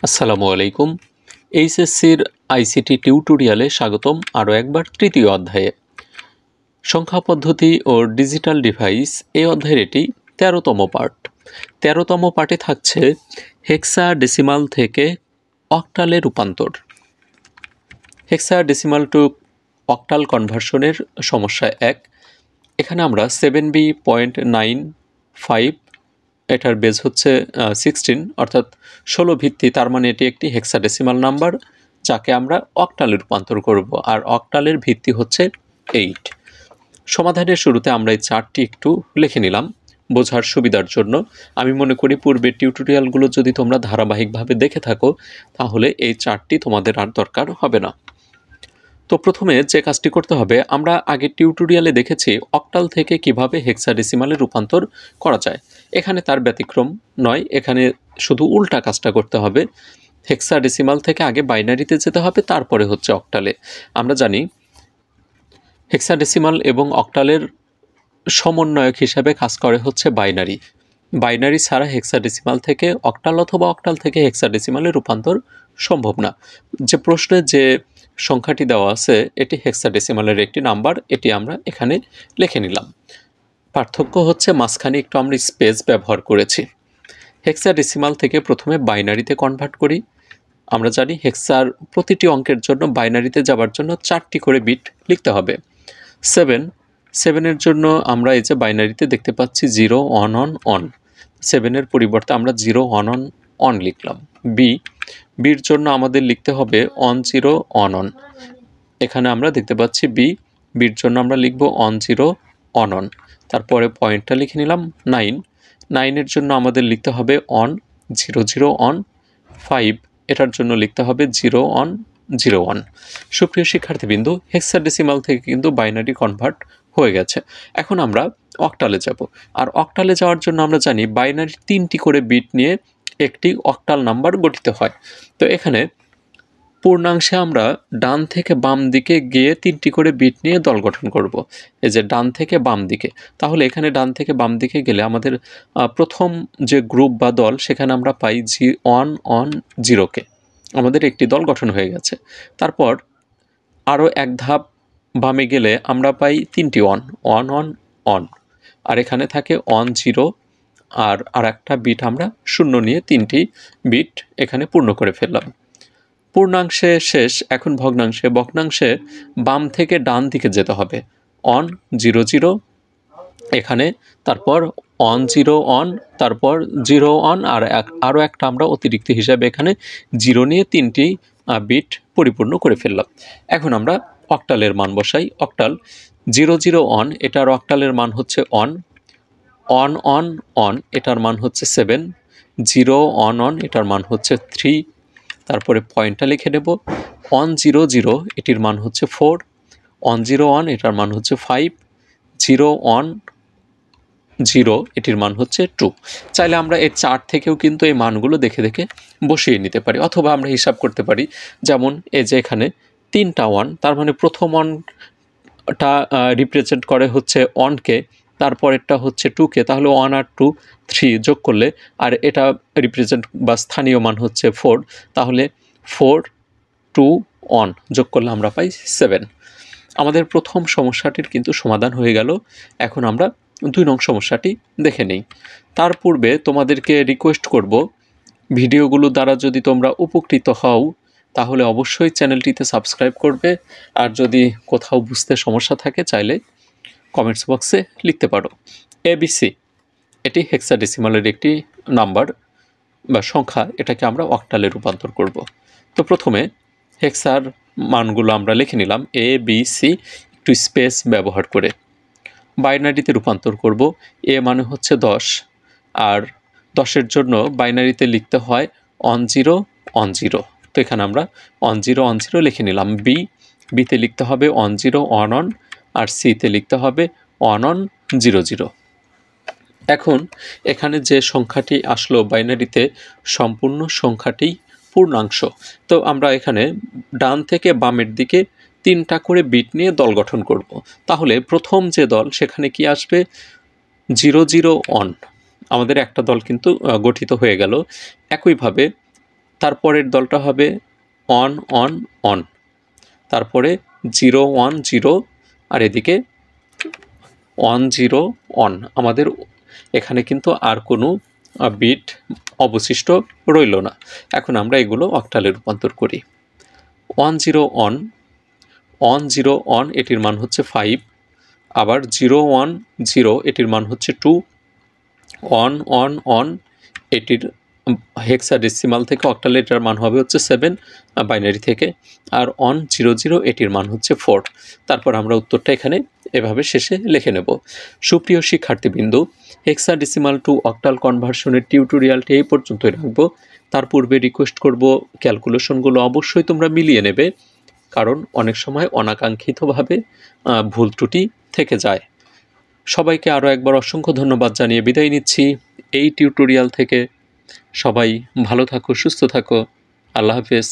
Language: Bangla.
আসসালামু আলাইকুম। এইচএসসির আইসিটি টিউটোরিয়ালে স্বাগতম আরও একবার তৃতীয় অধ্যায়ে। সংখ্যা পদ্ধতি ও ডিজিটাল ডিভাইস এই অধ্যায়ের এটি ১৩তম পার্ট। ১৩তম পার্টে থাকছে হেক্সাডেসিমাল থেকে অক্টালে রূপান্তর। হেক্সাডেসিমাল টু অক্টাল কনভার্সনের সমস্যা ১। এখানে আমরা 7b.95 এটার বেজ হচ্ছে 16 অর্থাৎ 16 ভিত্তি, তার মানে এটি একটি হেক্সাডেসিমাল নাম্বার যাকে আমরা অক্টালে রূপান্তর করব, আর অক্টালের ভিত্তি হচ্ছে 8। সমাধানের শুরুতে আমরা এই চার্টটি একটু লিখে নিলাম বোঝার সুবিধার জন্য। আমি মনে করি পূর্বের টিউটোরিয়ালগুলো যদি তোমরা ধারাবাহিকভাবে দেখে থাকো তাহলে এই চার্টটি তোমাদের আর দরকার হবে না। তো প্রথমে যে কাজটি করতে হবে, আমরা আগের টিউটোরিয়ালে দেখেছি অক্টাল থেকে কিভাবে হেক্সাডেসিমালে রূপান্তর করা যায়। এখানে তার ব্যতিক্রম নয়, এখানে শুধু উল্টা কাজটা করতে হবে। হেক্সাডেসিমাল থেকে আগে বাইনারিতে যেতে হবে, তারপরে হচ্ছে অক্টালে। আমরা জানি হেক্সাডেসিমাল এবং অক্টালের সমন্বয়ক হিসাবে কাজ করে হচ্ছে বাইনারি। বাইনারি ছাড়া হেক্সাডেসিমাল থেকে অক্টাল অথবা অক্টাল থেকে হেক্সাডেসিমালে রূপান্তর সম্ভব না। যে প্রশ্নে যে সংখ্যাটি দেওয়া আছে এটি হেক্সাডেসিমালের একটি নাম্বার, এটি আমরা এখানে লিখে নিলাম। পার্থক্য হচ্ছে মাঝখানে একটু আমরা স্পেস ব্যবহার করেছি। হেক্সাডেসিমাল থেকে প্রথমে বাইনারিতে কনভার্ট করি। আমরা জানি হেক্সার প্রতিটি অঙ্কের জন্য বাইনারিতে যাবার জন্য 4টি করে বিট লিখতে হবে। 7 জন্য আমরা এই যে বাইনারিতে দেখতে পাচ্ছি 0 1 1 1, 7 পরিবর্তে আমরা 0 1 1 1 লিখলাম। বির জন্য আমাদের লিখতে হবে 1 0 1 1, এখানে আমরা দেখতে পাচ্ছি বির জন্য আমরা লিখব 1 0 1 1, তারপরে পয়েন্টটা লিখে নিলাম 9 জন্য আমাদের লিখতে হবে 1 0 0 1 5, এটার জন্য লিখতে হবে 0 1 0 1। সুপ্রিয় শিক্ষার্থীবৃন্দু, হেক্সাডেসিমাল থেকে কিন্তু বাইনারি কনভার্ট হয়ে গেছে। এখন আমরা অক্টালে যাব, আর অক্টালে যাওয়ার জন্য আমরা জানি বাইনারি 3টি করে বিট নিয়ে একটি অক্টাল নাম্বার গঠিত হয়। তো এখানে পূর্ণাংশে আমরা ডান থেকে বাম দিকে গিয়ে 3টি করে বিট নিয়ে দল গঠন করব। এই যে ডান থেকে বাম দিকে, তাহলে এখানে ডান থেকে বাম দিকে গেলে আমাদের প্রথম যে গ্রুপ বা দল সেখানে আমরা পাই 1 1 0কে, আমাদের একটি দল গঠন হয়ে গেছে। তারপর আরও এক ধাপ বামে গেলে আমরা পাই 3টি 1 1 1 1, আর এখানে থাকে 1 0, আর একটা বিট আমরা শূন্য নিয়ে 3টি বিট এখানে পূর্ণ করে ফেললাম। পূর্ণাংশে শেষ, এখন ভগ্নাংশে বাম থেকে ডান দিকে যেতে হবে। 1 0 0 এখানে, তারপর 1 0 1, তারপর 0 1, আর আরও একটা আমরা অতিরিক্ত হিসাবে এখানে 0 নিয়ে 3টি বিট পরিপূর্ণ করে ফেললাম। এখন আমরা অক্টালের মান বসাই। অক্টাল 0 0 1, এটার অক্টালের মান হচ্ছে 1 1 1 1, এটার মান হচ্ছে 7 0 1 1, এটার মান হচ্ছে 3, তারপরে পয়েন্টটা লিখে নেব 1 0 0, এটির মান হচ্ছে 4 1 0 1, এটার মান হচ্ছে 5 0 1 0, এটির মান হচ্ছে 2। চাইলে আমরা এই চার্ট থেকেও কিন্তু এই মানগুলো দেখে দেখে বসিয়ে নিতে পারি, অথবা আমরা হিসাব করতে পারি। যেমন এই যে এখানে 3টা 1, তার মানে প্রথম 1টা রিপ্রেজেন্ট করে হচ্ছে 1কে, তারপরেরটা হচ্ছে 2কে, তাহলে 1 আর 2 3 যোগ করলে, আর এটা রিপ্রেজেন্ট বা স্থানীয় মান হচ্ছে 4, তাহলে 4 2 1 যোগ করলে আমরা পাই 7। আমাদের প্রথম সমস্যাটির কিন্তু সমাধান হয়ে গেল। এখন আমরা 2 নং সমস্যাটি দেখে নেই। তার পূর্বে তোমাদেরকে রিকোয়েস্ট করব, ভিডিওগুলো দ্বারা যদি তোমরা উপকৃত হও তাহলে অবশ্যই চ্যানেলটিতে সাবস্ক্রাইব করবে, আর যদি কোথাও বুঝতে সমস্যা থাকে চাইলে কমেন্টস বক্সে লিখতে পারো। ABC এটি হেক্সাডেসিমালের একটি নাম্বার বা সংখ্যা, এটাকে আমরা অক্টালে রূপান্তর করব। তো প্রথমে হেক্সার মানগুলো আমরা লিখে নিলাম ABC, একটু স্পেস ব্যবহার করে। বাইনারিতে রূপান্তর করব। এ মানে হচ্ছে 10, আর 10-এর জন্য বাইনারিতে লিখতে হয় 1 0 1 0, তো এখানে আমরা 1 0 1 0 লিখে নিলাম। বিতে লিখতে হবে 1 0 1 1, আর সিতে লিখতে হবে 1 1 0 0। এখন এখানে যে সংখ্যাটি আসলো বাইনারিতে, সম্পূর্ণ সংখ্যাটি পূর্ণাংশ। তো আমরা এখানে ডান থেকে বামের দিকে 3টা করে বিট নিয়ে দল গঠন করব। তাহলে প্রথম যে দল সেখানে কি আসবে 0 0 1, আমাদের একটা দল কিন্তু গঠিত হয়ে গেল। একইভাবে তারপরের দলটা হবে অন অন অন, তারপরে 0 1 0, আর এদিকে 1 0 অন। আমাদের এখানে কিন্তু আর কোনো বিট অবশিষ্ট রইল না। এখন আমরা এগুলো অক্টালে রূপান্তর করি। 1 0 অন, 1 0 অন এটির মান হচ্ছে 5, আবার 0 1 0 এটির মান হচ্ছে 2, অন অন অন এটির হেক্সাডেসিমাল থেকে অক্টালে এটার মান হবে হচ্ছে 7 বাইনারি থেকে, আর অন 0 0 এটির মান হচ্ছে 4। তারপর আমরা উত্তরটা এখানে এভাবে শেষে লিখে নেব। সুপ্রিয় শিক্ষার্থীবৃন্দু, হেক্সাডেসিমাল টু অক্টাল কনভার্সনের টিউটোরিয়ালটি এই পর্যন্তই রাখবো। তার পূর্বে রিকোয়েস্ট করব ক্যালকুলেশনগুলো অবশ্যই তোমরা মিলিয়ে নেবে, কারণ অনেক সময় অনাকাঙ্ক্ষিতভাবে ভুল ত্রুটি থেকে যায়। সবাইকে আরও একবার অসংখ্য ধন্যবাদ জানিয়ে বিদায় নিচ্ছি এই টিউটোরিয়াল থেকে। সবাই ভালো থাকো, সুস্থ থাকো। আল্লাহ হাফেজ।